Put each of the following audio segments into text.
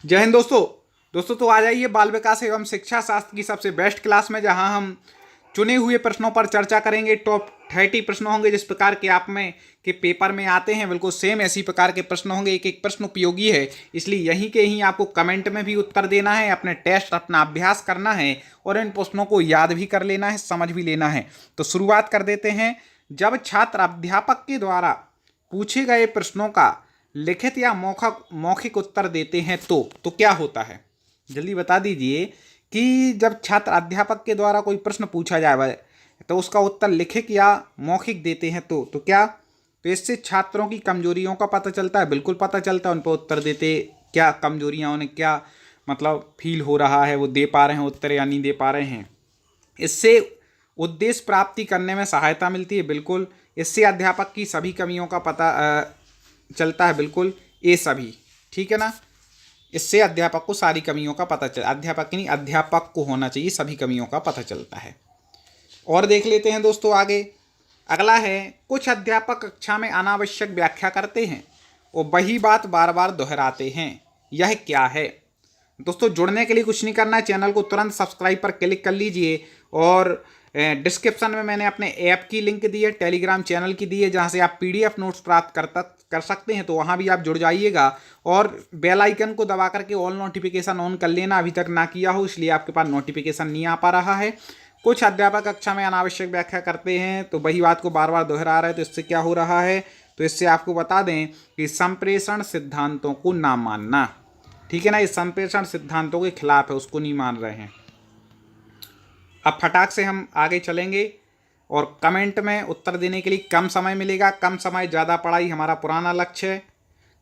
जय हिंद दोस्तों तो आ जाइए बाल विकास एवं शिक्षा शास्त्र की सबसे बेस्ट क्लास में, जहां हम चुने हुए प्रश्नों पर चर्चा करेंगे। टॉप 30 प्रश्न होंगे जिस प्रकार के आप में के पेपर में आते हैं, बिल्कुल सेम ऐसी प्रकार के प्रश्न होंगे। एक एक प्रश्न उपयोगी है, इसलिए यहीं के ही आपको कमेंट में भी उत्तर देना है, अपने टेस्ट अपना अभ्यास करना है और इन प्रश्नों को याद भी कर लेना है, समझ भी लेना है। तो शुरुआत कर देते हैं। जब छात्र अध्यापक के द्वारा पूछे गए प्रश्नों का लिखित या मौखिक उत्तर देते हैं तो क्या होता है? जल्दी बता दीजिए कि जब छात्र अध्यापक के द्वारा कोई प्रश्न पूछा जाए तो उसका उत्तर लिखित या मौखिक देते हैं तो क्या? तो इससे छात्रों की कमजोरियों का पता चलता है, बिल्कुल पता चलता है। उन पर उत्तर देते क्या कमजोरियां, उन्हें क्या मतलब फील हो रहा है, वो दे पा रहे हैं उत्तर या नहीं दे पा रहे हैं। इससे उद्देश्य प्राप्ति करने में सहायता मिलती है, बिल्कुल। इससे अध्यापक की सभी कमियों का पता चलता है, बिल्कुल। ये सभी ठीक है ना। इससे अध्यापक को सारी कमियों का पता चल अध्यापक की नहीं, अध्यापक को होना चाहिए, सभी कमियों का पता चलता है। और देख लेते हैं दोस्तों आगे। अगला है, कुछ अध्यापक कक्षा में अनावश्यक व्याख्या करते हैं और वही बात बार बार दोहराते हैं, यह क्या है? दोस्तों जुड़ने के लिए कुछ नहीं करना है, चैनल को तुरंत सब्सक्राइब पर क्लिक कर लीजिए और डिस्क्रिप्शन में मैंने अपने ऐप की लिंक दी है, टेलीग्राम चैनल की दी है, जहां से आप पीडीएफ नोट्स प्राप्त कर सकते हैं। तो वहां भी आप जुड़ जाइएगा और बेल आइकन को दबा करके ऑल नोटिफिकेशन ऑन कर लेना, अभी तक ना किया हो इसलिए आपके पास नोटिफिकेशन नहीं आ पा रहा है। कुछ अध्यापक कक्षा में अनावश्यक व्याख्या करते हैं तो वही बात को बार बार दोहरा रहे हैं, तो इससे क्या हो रहा है? तो इससे आपको बता दें कि संप्रेषण सिद्धांतों को ना मानना, ठीक है ना। ये संप्रेषण सिद्धांतों के खिलाफ है, उसको नहीं मान रहे हैं। अब फटाक से हम आगे चलेंगे और कमेंट में उत्तर देने के लिए कम समय मिलेगा। कम समय ज़्यादा पढ़ाई हमारा पुराना लक्ष्य है।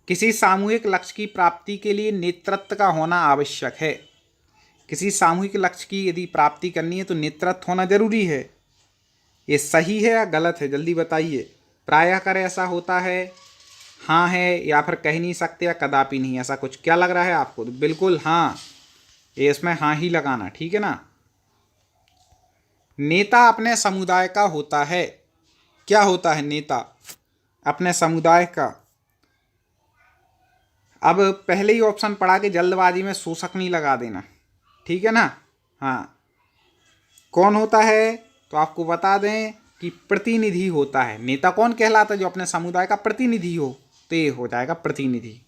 किसी सामूहिक लक्ष्य की प्राप्ति के लिए नेतृत्व का होना आवश्यक है। किसी सामूहिक लक्ष्य की यदि प्राप्ति करनी है तो नेतृत्व होना जरूरी है। ये सही है या गलत है? जल्दी बताइए। प्रायः कर ऐसा होता है, हाँ है, या फिर कह नहीं सकते या कदापि नहीं, ऐसा कुछ क्या लग रहा है आपको? तो बिल्कुल हाँ, ये इसमें हाँ ही लगाना, ठीक है ना। नेता अपने समुदाय का होता है। क्या होता है नेता? अपने समुदाय का। अब पहले ही ऑप्शन पढ़ा के जल्दबाजी में शोषक नहीं लगा देना, ठीक है ना। हाँ, कौन होता है? तो आपको बता दें कि प्रतिनिधि होता है। नेता कौन कहलाता है? जो अपने समुदाय का प्रतिनिधि हो, तो ये हो जाएगा प्रतिनिधि।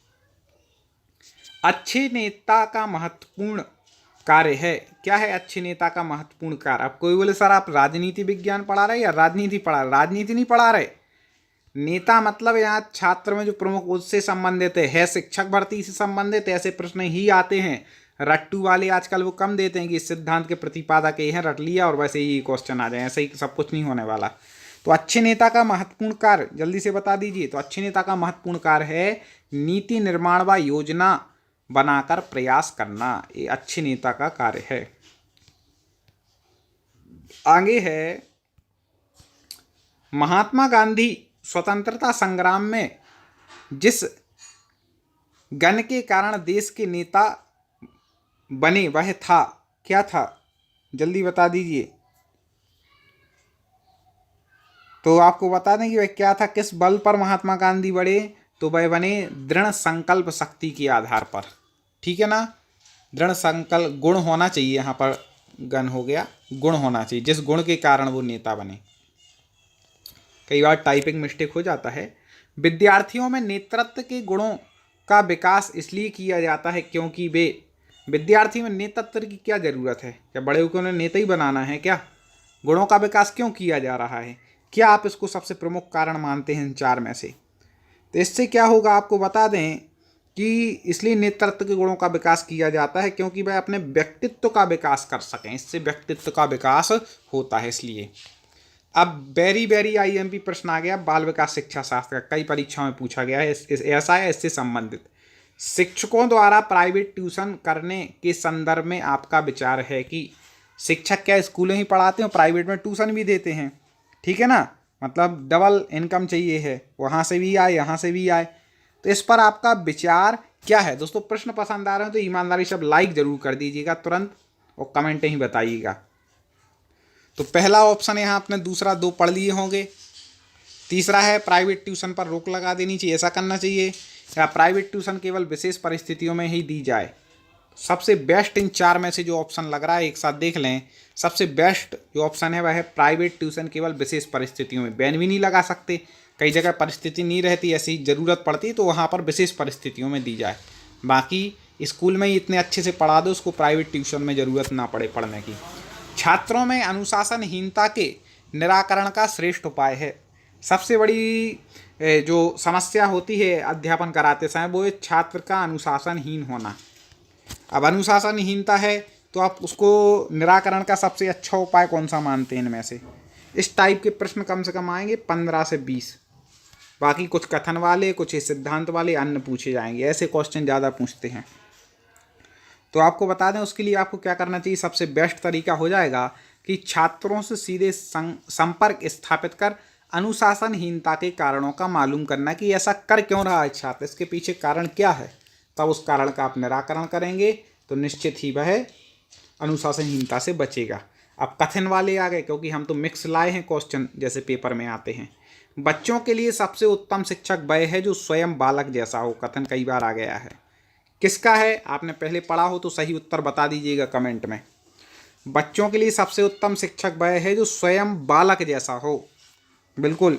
अच्छे नेता का महत्वपूर्ण कार्य है। क्या है अच्छे नेता का महत्वपूर्ण कार्य? अब कोई बोले सर आप राजनीति विज्ञान पढ़ा रहे या राजनीति पढ़ा रहे? राजनीति नहीं पढ़ा रहे। नेता मतलब यहाँ छात्र में जो प्रमुख उससे संबंधित है, शिक्षक भर्ती से संबंधित ऐसे प्रश्न ही आते हैं। रट्टू वाले आजकल वो कम देते हैं कि इस सिद्धांत के प्रतिपादक ये हैं, रट लिया और वैसे ही क्वेश्चन आ जाए, ऐसे ही सब कुछ नहीं होने वाला। तो अच्छे नेता का महत्वपूर्ण कार्य जल्दी से बता दीजिए। तो अच्छे नेता का महत्वपूर्ण कार्य है नीति निर्माण व योजना बनाकर प्रयास करना, ये अच्छे नेता का कार्य है। आगे है, महात्मा गांधी स्वतंत्रता संग्राम में जिस गण के कारण देश के नेता बने वह था, क्या था? जल्दी बता दीजिए। तो आपको बता दें कि वह क्या था, किस बल पर महात्मा गांधी बने? तो वह बने दृढ़ संकल्प शक्ति के आधार पर, ठीक है ना। दृढ़ संकल्प गुण होना चाहिए, यहाँ पर गण हो गया, गुण होना चाहिए, जिस गुण के कारण वो नेता बने। कई बार टाइपिंग मिस्टेक हो जाता है। विद्यार्थियों में नेतृत्व के गुणों का विकास इसलिए किया जाता है क्योंकि वे विद्यार्थी में नेतृत्व की क्या जरूरत है? क्या बड़े होकर उन्हें नेता ही बनाना है क्या? गुणों का विकास क्यों किया जा रहा है? क्या आप इसको सबसे प्रमुख कारण मानते हैं इन चार में से? तो इससे क्या होगा आपको बता दें कि इसलिए नेतृत्व के गुणों का विकास किया जाता है क्योंकि वह अपने व्यक्तित्व का विकास कर सकें। इससे व्यक्तित्व का विकास होता है, इसलिए। अब वेरी आईएमपी प्रश्न आ गया बाल विकास शिक्षा शास्त्र का, कई परीक्षाओं में पूछा गया है, ऐसा है इससे संबंधित। शिक्षकों द्वारा प्राइवेट ट्यूशन करने के संदर्भ में आपका विचार है कि शिक्षक क्या स्कूलें ही पढ़ाते हैं, प्राइवेट में ट्यूशन भी देते हैं, ठीक है ना। मतलब डबल इनकम चाहिए है, वहाँ से भी आए यहाँ से भी आए। तो इस पर आपका विचार क्या है? दोस्तों प्रश्न पसंद आ रहे हैं तो ईमानदारी से लाइक जरूर कर दीजिएगा तुरंत और कमेंट ही बताइएगा। तो पहला ऑप्शन यहाँ आपने दूसरा दो पढ़ लिए होंगे। तीसरा है प्राइवेट ट्यूशन पर रोक लगा देनी चाहिए, ऐसा करना चाहिए, या प्राइवेट ट्यूशन केवल विशेष परिस्थितियों में ही दी जाए, सबसे बेस्ट इन 4 में से जो ऑप्शन लग रहा है एक साथ देख लें। सबसे बेस्ट जो ऑप्शन है वह है प्राइवेट ट्यूशन केवल विशेष परिस्थितियों में। बैन भी नहीं लगा सकते, कई जगह परिस्थिति नहीं रहती, ऐसी ज़रूरत पड़ती तो वहाँ पर विशेष परिस्थितियों में दी जाए। बाकी स्कूल में ही इतने अच्छे से पढ़ा दो, उसको प्राइवेट ट्यूशन में ज़रूरत ना पड़े पढ़ने की। छात्रों में अनुशासनहीनता के निराकरण का श्रेष्ठ उपाय है। सबसे बड़ी जो समस्या होती है अध्यापन कराते समय वो है छात्र का अनुशासनहीन होना। अब अनुशासनहीनता है तो आप उसको निराकरण का सबसे अच्छा उपाय कौन सा मानते हैं इनमें से? इस टाइप के प्रश्न कम से कम आएंगे 15 से 20। बाकी कुछ कथन वाले, कुछ सिद्धांत वाले अन्य पूछे जाएंगे, ऐसे क्वेश्चन ज़्यादा पूछते हैं। तो आपको बता दें उसके लिए आपको क्या करना चाहिए। सबसे बेस्ट तरीका हो जाएगा कि छात्रों से सीधे संपर्क स्थापित कर अनुशासनहीनता के कारणों का मालूम करना कि ऐसा कर क्यों रहा है छात्र, इसके पीछे कारण क्या है। तब उस कारण का आप निराकरण करेंगे तो निश्चित ही वह अनुशासनहीनता से बचेगा। अब कथन वाले आ गए, क्योंकि हम तो मिक्स लाए हैं क्वेश्चन जैसे पेपर में आते हैं। बच्चों के लिए सबसे उत्तम शिक्षक वह है जो स्वयं बालक जैसा हो। कथन कई बार आ गया है, किसका है? आपने पहले पढ़ा हो तो सही उत्तर बता दीजिएगा कमेंट में। बच्चों के लिए सबसे उत्तम शिक्षक वह है जो स्वयं बालक जैसा हो। बिल्कुल।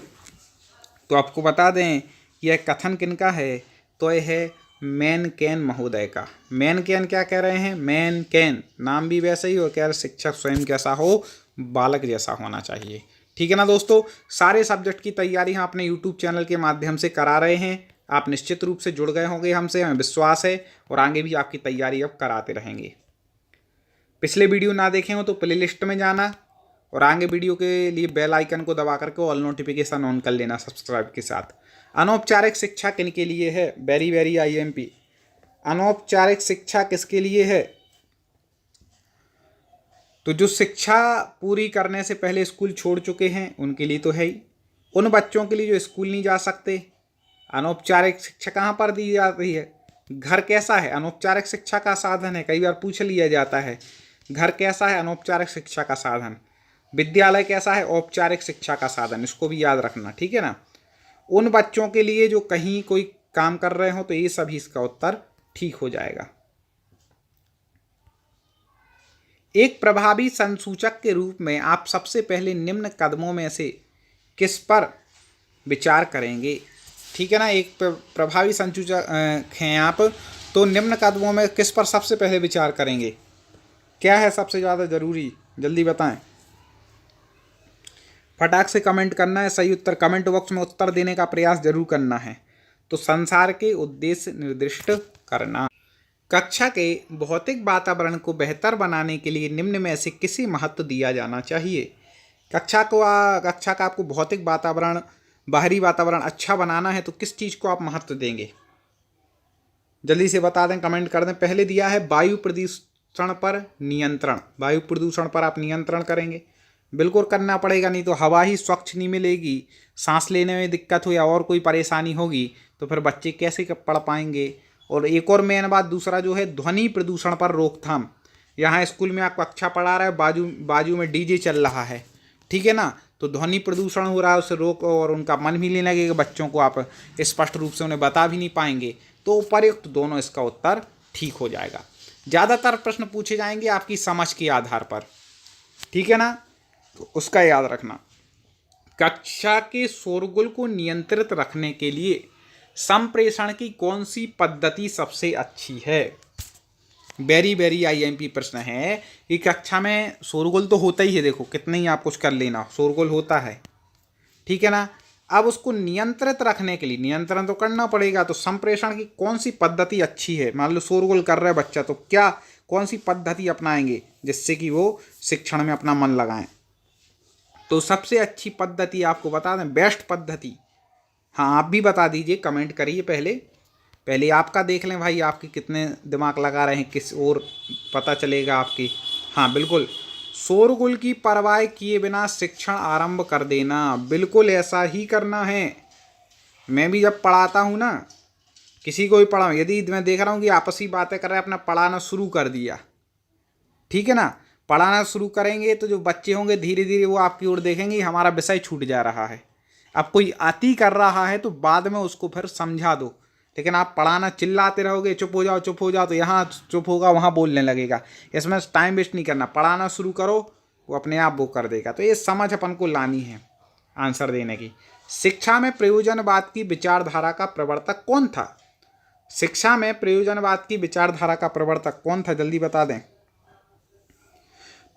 तो आपको बता दें यह कथन किनका है, तो यह है मैनकेन महोदय का। मैनकेन क्या कह रहे हैं? मैनकेन नाम भी वैसे ही हो, कह रहे शिक्षक स्वयं कैसा हो, बालक जैसा होना चाहिए। ठीक है ना दोस्तों। सारे सब्जेक्ट की तैयारी हम अपने यूट्यूब चैनल के माध्यम से करा रहे हैं। आप निश्चित रूप से जुड़ गए होंगे हमसे, हमें विश्वास है, और आगे भी आपकी तैयारी अब कराते रहेंगे। पिछले वीडियो ना देखे हो तो प्लेलिस्ट में जाना और आगे वीडियो के लिए बेल आइकन को दबा करके ऑल नोटिफिकेशन ऑन कर लेना सब्सक्राइब के साथ। अनौपचारिक शिक्षा किनके लिए है? Very very IMP। अनौपचारिक शिक्षा किसके लिए है? तो जो शिक्षा पूरी करने से पहले स्कूल छोड़ चुके हैं उनके लिए तो है ही। उन बच्चों के लिए जो स्कूल नहीं जा सकते, अनौपचारिक शिक्षा कहाँ पर दी जाती है? घर कैसा है? अनौपचारिक शिक्षा का साधन है, कई बार पूछ लिया जाता है। घर कैसा है? अनौपचारिक शिक्षा का साधन। विद्यालय कैसा है? औपचारिक शिक्षा का साधन। इसको भी याद रखना, ठीक है ना। उन बच्चों के लिए जो कहीं कोई काम कर रहे हो तो ये सभी इसका उत्तर ठीक हो जाएगा। एक प्रभावी संसूचक के रूप में आप सबसे पहले निम्न कदमों में से किस पर विचार करेंगे? ठीक है ना। एक प्रभावी संसूचक हैं आप, तो निम्न कदमों में किस पर सबसे पहले विचार करेंगे? क्या है सबसे ज़्यादा ज़रूरी? जल्दी बताएं। फटाक से कमेंट करना है, सही उत्तर कमेंट बॉक्स में उत्तर देने का प्रयास जरूर करना है। तो संसार के उद्देश्य निर्दिष्ट करना। कक्षा के भौतिक वातावरण को बेहतर बनाने के लिए निम्न में से किसे महत्व दिया जाना चाहिए? कक्षा का आपको भौतिक वातावरण, बाहरी वातावरण अच्छा बनाना है तो किस चीज़ को आप महत्व देंगे? जल्दी से बता दें, कमेंट कर दें। पहले दिया है वायु प्रदूषण पर नियंत्रण। वायु प्रदूषण पर आप नियंत्रण करेंगे। बिल्कुल करना पड़ेगा, नहीं तो हवा ही स्वच्छ नहीं मिलेगी, सांस लेने में दिक्कत हो या और कोई परेशानी होगी तो फिर बच्चे कैसे पढ़ पाएंगे। और एक और मेन बात दूसरा जो है ध्वनि प्रदूषण पर रोकथाम। यहाँ स्कूल में आप कक्षा पढ़ा रहे हो, बाजू में DJ चल रहा है, ठीक है ना, तो ध्वनि प्रदूषण हो रहा है, उससे रोक, और उनका मन भी नहीं लगेगा, बच्चों को आप स्पष्ट रूप से उन्हें बता भी नहीं पाएंगे। तो उपर्युक्त दोनों इसका उत्तर ठीक हो जाएगा। ज़्यादातर प्रश्न पूछे जाएंगे आपकी समझ के आधार पर, ठीक है ना, तो उसका याद रखना। कक्षा के शोरगुल को नियंत्रित रखने के लिए संप्रेषण की कौन सी पद्धति सबसे अच्छी है? वेरी वेरी IMP प्रश्न है कि कक्षा में शोरगुल तो होता ही है, देखो कितने ही आप कुछ कर लेना, शोरगुल होता है, ठीक है ना। अब उसको नियंत्रित रखने के लिए नियंत्रण तो करना पड़ेगा, तो संप्रेषण की कौन सी पद्धति अच्छी है? मान लो शोरगुल कर रहा है बच्चा, तो क्या कौन सी पद्धति अपनाएंगे जिससे कि वो शिक्षण में अपना मन लगाएं? तो सबसे अच्छी पद्धति आपको बता दें, बेस्ट पद्धति। हाँ, आप भी बता दीजिए, कमेंट करिए। पहले आपका देख लें भाई, आपके कितने दिमाग लगा रहे हैं, किस और पता चलेगा आपकी। हाँ बिल्कुल, शोरगुल की परवाह किए बिना शिक्षण आरंभ कर देना, बिल्कुल ऐसा ही करना है। मैं भी जब पढ़ाता हूँ ना, किसी को भी पढ़ाऊँ, यदि मैं देख रहा हूँ कि आपसी बातें कर रहे हैं, अपना पढ़ाना शुरू कर दिया, ठीक है ना, पढ़ाना शुरू करेंगे तो जो बच्चे होंगे धीरे धीरे वो आपकी ओर देखेंगे हमारा विषय छूट जा रहा है। अब कोई अति कर रहा है तो बाद में उसको फिर समझा दो, लेकिन आप पढ़ाना चिल्लाते रहोगे चुप हो जाओ, तो यहाँ चुप होगा वहाँ बोलने लगेगा। इसमें टाइम वेस्ट नहीं करना, पढ़ाना शुरू करो, वो अपने आप वो कर देगा। तो ये समझ अपन को लानी है आंसर देने की। शिक्षा में प्रयोजनवाद की विचारधारा का प्रवर्तक कौन था? शिक्षा में प्रयोजनवाद की विचारधारा का प्रवर्तक कौन था, जल्दी बता दें।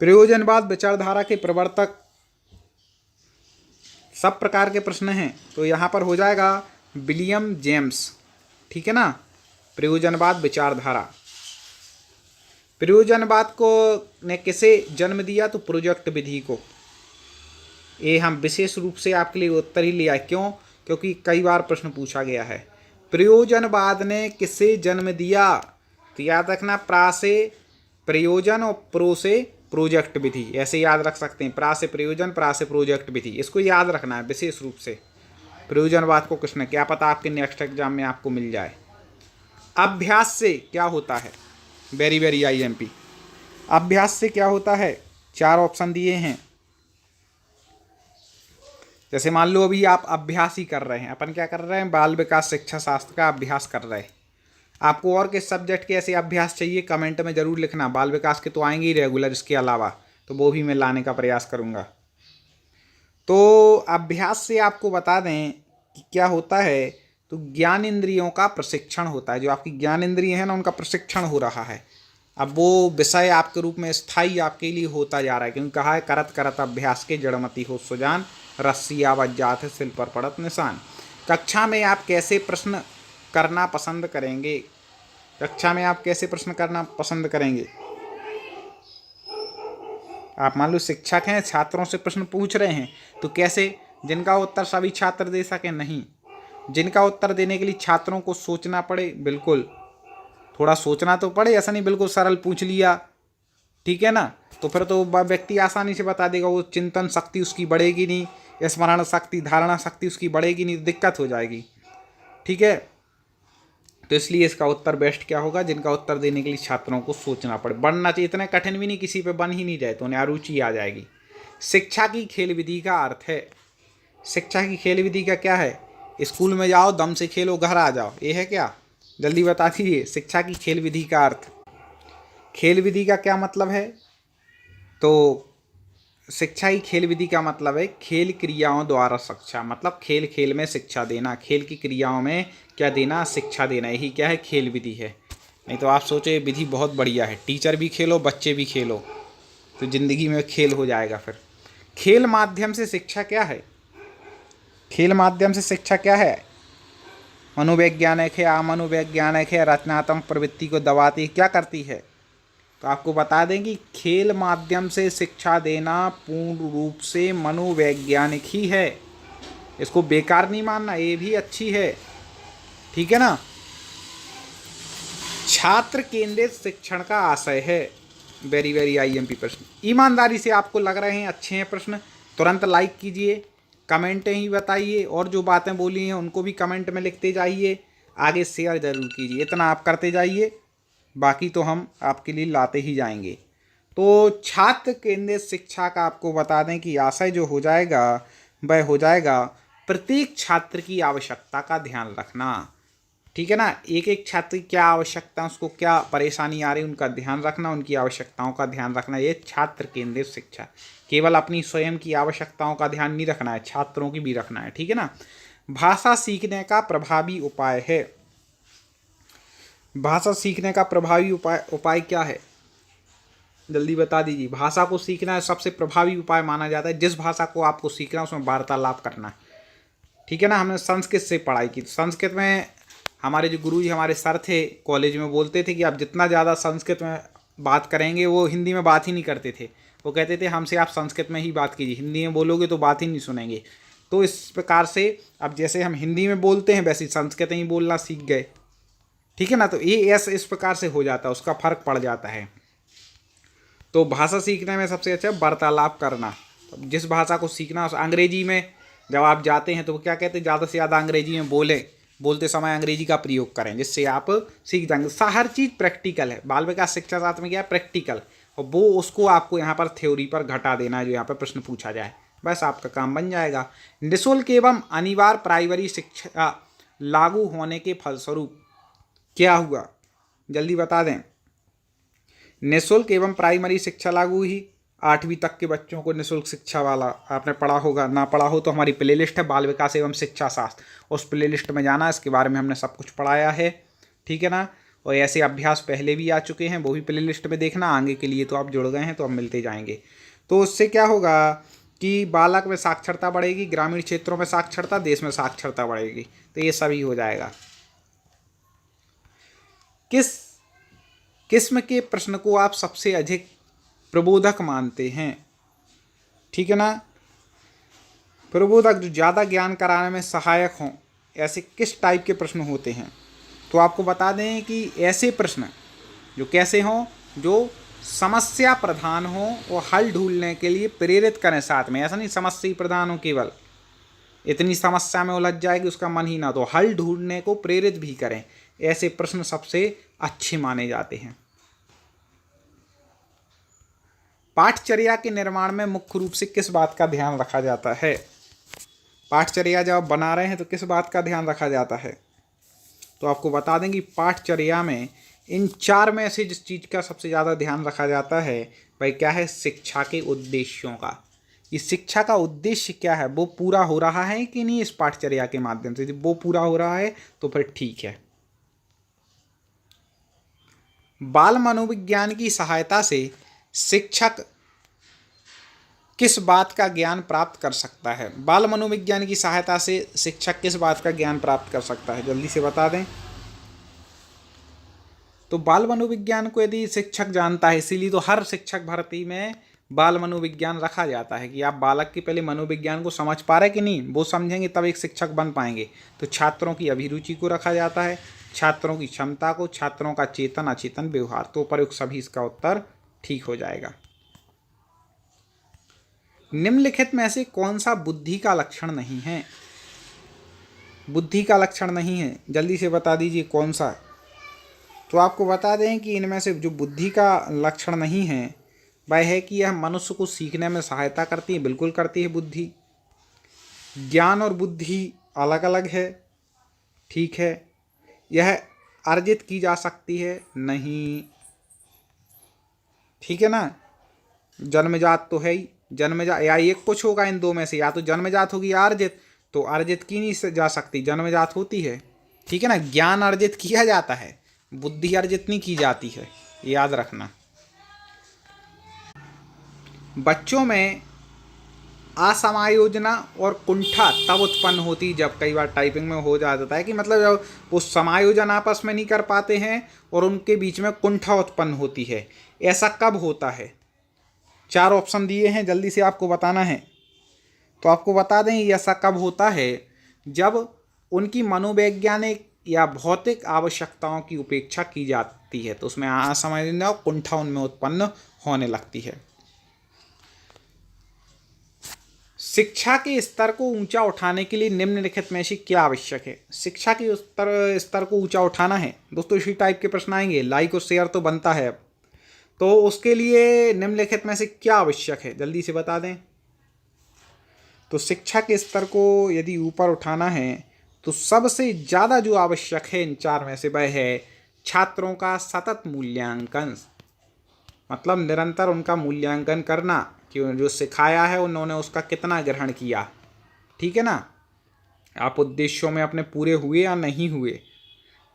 प्रयोजनवाद विचारधारा के प्रवर्तक, सब प्रकार के प्रश्न हैं तो यहाँ पर हो जाएगा विलियम जेम्स, ठीक है ना। प्रयोजनवाद विचारधारा, प्रयोजनवाद को ने किसे जन्म दिया? तो प्रोजेक्ट विधि को। ये हम विशेष रूप से आपके लिए उत्तर ही लिया है, क्यों? क्योंकि कई बार प्रश्न पूछा गया है। प्रयोजनवाद ने किसे जन्म दिया? तो याद रखना, प्रा से प्रयोजन और प्रो से प्रोजेक्ट विधि, ऐसे याद रख सकते हैं। प्रा से प्रयोजन, प्रा से प्रोजेक्ट विधि, इसको याद रखना है विशेष रूप से। प्रयोजनवाद को कृष्ण, क्या पता आपके नेक्स्ट एग्जाम में आपको मिल जाए। अभ्यास से क्या होता है? Very very IMP। अभ्यास से क्या होता है? 4 ऑप्शन दिए हैं। जैसे मान लो अभी आप अभ्यास ही कर रहे हैं, अपन क्या कर रहे हैं? बाल विकास शिक्षा शास्त्र का अभ्यास कर रहे हैं। आपको और किस सब्जेक्ट के ऐसे अभ्यास चाहिए कमेंट में ज़रूर लिखना। बाल विकास के तो आएंगे ही रेगुलर, इसके अलावा तो वो भी मैं लाने का प्रयास करूँगा। तो अभ्यास से आपको बता दें कि क्या होता है, तो ज्ञान इंद्रियों का प्रशिक्षण होता है। जो आपकी ज्ञान इंद्रिय है ना, उनका प्रशिक्षण हो रहा है। अब वो विषय आपके रूप में स्थायी आपके लिए होता जा रहा है, क्योंकि कहा है करत करत अभ्यास के जड़मती हो सुजान, रस्सी आवत जात है सिल पर पड़त निशान। कक्षा में आप कैसे प्रश्न करना पसंद करेंगे? कक्षा में आप कैसे प्रश्न करना पसंद करेंगे? आप मान लो शिक्षक हैं, छात्रों से प्रश्न पूछ रहे हैं, तो कैसे? जिनका उत्तर सभी छात्र दे सकें? नहीं। जिनका उत्तर देने के लिए छात्रों को सोचना पड़े, बिल्कुल थोड़ा सोचना तो पड़े, ऐसा नहीं बिल्कुल सरल पूछ लिया, ठीक है ना। तो फिर तो व्यक्ति आसानी से बता देगा, वो चिंतन शक्ति उसकी बढ़ेगी नहीं, स्मरण शक्ति, धारणा शक्ति उसकी बढ़ेगी नहीं, दिक्कत हो जाएगी, ठीक है। तो इसलिए इसका उत्तर बेस्ट क्या होगा? जिनका उत्तर देने के लिए छात्रों को सोचना पड़े। बनना चाहिए, इतने कठिन भी नहीं, किसी पे बन ही नहीं जाए तो उन्हें अरुचि आ जाएगी। शिक्षा की खेल विधि का अर्थ है। शिक्षा की खेल विधि का क्या है? स्कूल में जाओ, दम से खेलो, घर आ जाओ, ये है क्या? जल्दी बता दीजिए। शिक्षा की खेल विधि का अर्थ, खेल विधि का क्या मतलब है? तो शिक्षा की खेल विधि का मतलब है खेल क्रियाओं द्वारा शिक्षा, मतलब खेल खेल में शिक्षा देना, खेल की क्रियाओं में क्या देना? शिक्षा देना। यही क्या है? खेल विधि है। नहीं तो आप सोचो ये विधि बहुत बढ़िया है, टीचर भी खेलो, बच्चे भी खेलो, तो जिंदगी में खेल हो जाएगा फिर। खेल माध्यम से शिक्षा क्या है? खेल माध्यम से शिक्षा क्या है? मनोवैज्ञानिक है, अमनोवैज्ञानिक है, रचनात्मक प्रवृत्ति को दबाती, क्या करती है? तो आपको बता दें कि खेल माध्यम से शिक्षा देना पूर्ण रूप से मनोवैज्ञानिक ही है। इसको बेकार नहीं मानना, ये भी अच्छी है, ठीक है ना। छात्र केंद्रित शिक्षण का आशय है। वेरी वेरी IMP प्रश्न। ईमानदारी से आपको लग रहे हैं अच्छे हैं प्रश्न, तुरंत लाइक कीजिए, कमेंटें ही बताइए, और जो बातें बोली हैं उनको भी कमेंट में लिखते जाइए, आगे शेयर जरूर कीजिए। इतना आप करते जाइए, बाकी तो हम आपके लिए लाते ही जाएंगे। तो छात्र केंद्रित शिक्षा का आपको बता दें कि आशय जो हो जाएगा वह हो जाएगा प्रत्येक छात्र की आवश्यकता का ध्यान रखना, ठीक है ना। एक एक छात्र की क्या आवश्यकता, उसको क्या परेशानी आ रही है, उनका ध्यान रखना, उनकी आवश्यकताओं का ध्यान रखना, ये छात्र केंद्रित शिक्षा। केवल अपनी स्वयं की आवश्यकताओं का ध्यान नहीं रखना है, छात्रों की भी रखना है, ठीक है ना। भाषा सीखने का प्रभावी उपाय है। भाषा सीखने का प्रभावी उपाय क्या है? जल्दी बता दीजिए। भाषा को सीखना है सबसे प्रभावी उपाय माना जाता है, जिस भाषा को आपको सीखना है उसमें वार्तालाप करना है, ठीक है ना। हमने संस्कृत से पढ़ाई की, संस्कृत में हमारे जो गुरुजी हमारे सर थे कॉलेज में, बोलते थे कि आप जितना ज़्यादा संस्कृत में बात करेंगे, वो हिंदी में बात ही नहीं करते थे। वो कहते थे हमसे आप संस्कृत में ही बात कीजिए, हिंदी में बोलोगे तो बात ही नहीं सुनेंगे। तो इस प्रकार से अब जैसे हम हिंदी में बोलते हैं वैसे संस्कृत ही बोलना सीख गए, ठीक है ना। तो ये ऐसे इस प्रकार से हो जाता है, उसका फर्क पड़ जाता है। तो भाषा सीखने में सबसे अच्छा वार्तालाप करना। तो जिस भाषा को सीखना, उस अंग्रेजी में जब आप जाते हैं तो वो क्या कहते हैं, ज़्यादा से ज़्यादा अंग्रेजी में बोलते समय अंग्रेजी का प्रयोग करें, जिससे आप सीख जाएंगे। हर चीज़ प्रैक्टिकल है, बाल विकास शिक्षा शास्त्र में क्या है, प्रैक्टिकल, और वो उसको आपको यहाँ पर थ्योरी पर घटा देना है, जो यहाँ पर प्रश्न पूछा जाए, बस आपका काम बन जाएगा। निःशुल्क एवं अनिवार्य प्राइमरी शिक्षा लागू होने के फलस्वरूप क्या हुआ? जल्दी बता दें। निःशुल्क एवं प्राइमरी शिक्षा लागू हुई। 8वीं तक के बच्चों को निःशुल्क शिक्षा वाला आपने पढ़ा होगा, ना पढ़ा हो तो हमारी प्लेलिस्ट है बाल विकास एवं शिक्षा शास्त्र, उस प्लेलिस्ट में जाना, इसके बारे में हमने सब कुछ पढ़ाया है, ठीक है ना। और ऐसे अभ्यास पहले भी आ चुके हैं, वो भी प्लेलिस्ट में देखना। आगे के लिए तो आप जुड़ गए हैं तो अब मिलते जाएंगे। तो उससे क्या होगा कि बालक में साक्षरता बढ़ेगी, ग्रामीण क्षेत्रों में साक्षरता, देश में साक्षरता बढ़ेगी, तो ये सभी हो जाएगा। किस किस्म के प्रश्न को आप सबसे अधिक प्रबोधक मानते हैं? ठीक है ना। प्रबोधक जो ज़्यादा ज्ञान कराने में सहायक हों, ऐसे किस टाइप के प्रश्न होते हैं? तो आपको बता दें कि ऐसे प्रश्न जो कैसे हों, जो समस्या प्रधान हो और हल ढूंढने के लिए प्रेरित करें साथ में। ऐसा नहीं समस्या ही प्रधान हो, केवल इतनी समस्या में उलझ जाए कि उसका मन ही ना, तो हल ढूंढने को प्रेरित भी करें। ऐसे प्रश्न सबसे अच्छे माने जाते हैं। पाठचर्या के निर्माण में मुख्य रूप से किस बात का ध्यान रखा जाता है? पाठचर्या जब आप बना रहे हैं तो किस बात का ध्यान रखा जाता है? तो आपको बता दें कि पाठचर्या में इन 4 में से जिस चीज़ का सबसे ज़्यादा ध्यान रखा जाता है भाई क्या है? शिक्षा के उद्देश्यों का। इस शिक्षा का उद्देश्य क्या है, वो पूरा हो रहा है कि नहीं इस पाठचर्या के माध्यम से। वो पूरा हो रहा है तो फिर ठीक है। बाल मनोविज्ञान की सहायता से शिक्षक किस बात का ज्ञान प्राप्त कर सकता है? बाल मनोविज्ञान की सहायता से शिक्षक किस बात का ज्ञान प्राप्त कर सकता है? जल्दी से बता दें। तो बाल मनोविज्ञान को यदि शिक्षक जानता है, इसीलिए तो हर शिक्षक भर्ती में बाल मनोविज्ञान रखा जाता है कि आप बालक के पहले मनोविज्ञान को समझ पा रहे कि नहीं, वो समझेंगे तब एक शिक्षक बन पाएंगे। तो छात्रों की अभिरुचि को रखा जाता है, छात्रों की क्षमता को, छात्रों का चेतन अचेतन व्यवहार। तो प्रयुक्त सभी इसका उत्तर ठीक हो जाएगा। निम्नलिखित में से कौन सा बुद्धि का लक्षण नहीं है? बुद्धि का लक्षण नहीं है, जल्दी से बता दीजिए कौन सा। तो आपको बता दें कि इनमें से जो बुद्धि का लक्षण नहीं है वह है कि यह मनुष्य को सीखने में सहायता करती है। बिल्कुल करती है बुद्धि। ज्ञान और बुद्धि अलग अलग है, ठीक है। यह अर्जित की जा सकती है नहीं, ठीक है ना। जन्मजात तो है ही, जन्मजात या एक कुछ होगा इन दो में से, या तो जन्मजात होगी या अर्जित। तो अर्जित की नहीं जा सकती, जन्मजात होती है, ठीक है ना। ज्ञान अर्जित किया जाता है, बुद्धि अर्जित नहीं की जाती है, याद रखना। बच्चों में असमायोजना और कुंठा तब उत्पन्न होती जब, कई बार टाइपिंग में हो जाता है कि मतलब जब वो समायोजन आपस में नहीं कर पाते हैं और उनके बीच में कुंठा उत्पन्न होती है। ऐसा कब होता है? 4 ऑप्शन दिए हैं, जल्दी से आपको बताना है। तो आपको बता दें ये ऐसा कब होता है? जब उनकी मनोवैज्ञानिक या भौतिक आवश्यकताओं की उपेक्षा की जाती है, तो उसमें असमायोजन और कुंठा उनमें उत्पन्न होने लगती है। शिक्षा के स्तर को ऊंचा उठाने के लिए निम्नलिखित में से क्या आवश्यक है? शिक्षा के स्तर को ऊंचा उठाना है दोस्तों, इसी टाइप के प्रश्न आएंगे। लाइक और शेयर तो बनता है अब। तो उसके लिए निम्नलिखित में से क्या आवश्यक है, जल्दी से बता दें। तो शिक्षा के स्तर को यदि ऊपर उठाना है तो सबसे ज़्यादा जो आवश्यक है इन 4 में से वह है छात्रों का सतत मूल्यांकन। मतलब निरंतर उनका मूल्यांकन करना कि जो सिखाया है उन्होंने उसका कितना ग्रहण किया, ठीक है ना। आप उद्देश्यों में अपने पूरे हुए या नहीं हुए,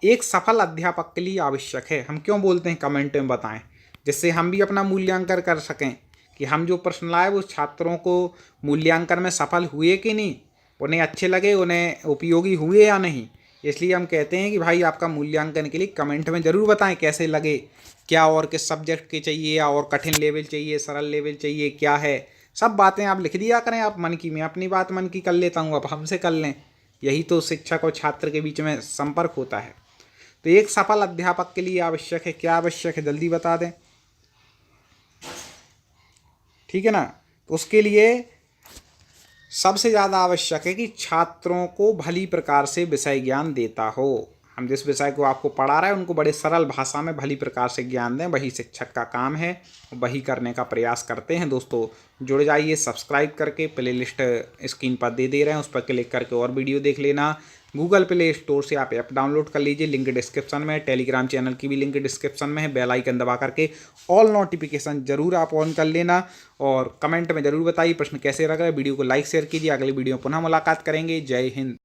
एक सफल अध्यापक के लिए आवश्यक है। हम क्यों बोलते हैं कमेंट में बताएं, जिससे हम भी अपना मूल्यांकन कर सकें कि हम जो प्रश्न लाए वो छात्रों को मूल्यांकन में सफल हुए कि नहीं, उन्हें अच्छे लगे, उन्हें उपयोगी हुए या नहीं। इसलिए हम कहते हैं कि भाई आपका मूल्यांकन के लिए कमेंट में ज़रूर बताएं कैसे लगे, क्या और किस सब्जेक्ट के चाहिए, या और कठिन लेवल चाहिए, सरल लेवल चाहिए, क्या है। सब बातें आप लिख दिया करें। आप मन की, मैं अपनी बात मन की कर लेता हूँ, आप हमसे कर लें। यही तो शिक्षक और छात्र के बीच में संपर्क होता है। तो एक सफल अध्यापक के लिए आवश्यक है, क्या आवश्यक है, जल्दी बता दें, ठीक है ना। तो उसके लिए सबसे ज़्यादा आवश्यक है कि छात्रों को भली प्रकार से विषय ज्ञान देता हो। हम जिस विषय को आपको पढ़ा रहे हैं उनको बड़े सरल भाषा में भली प्रकार से ज्ञान दें, वही शिक्षक का काम है, वही करने का प्रयास करते हैं। दोस्तों जुड़ जाइए सब्सक्राइब करके, प्लेलिस्ट स्क्रीन पर दे रहे हैं, उस पर क्लिक करके और वीडियो देख लेना। गूगल प्ले स्टोर से आप ऐप डाउनलोड कर लीजिए, लिंक डिस्क्रिप्शन में है। टेलीग्राम चैनल की भी लिंक डिस्क्रिप्शन में है। बेल आइकन दबा करके ऑल नोटिफिकेशन जरूर आप ऑन कर लेना और कमेंट में जरूर बताइए प्रश्न कैसे लगा। वीडियो को लाइक शेयर कीजिए। अगली वीडियो में पुनः मुलाकात करेंगे। जय हिंद।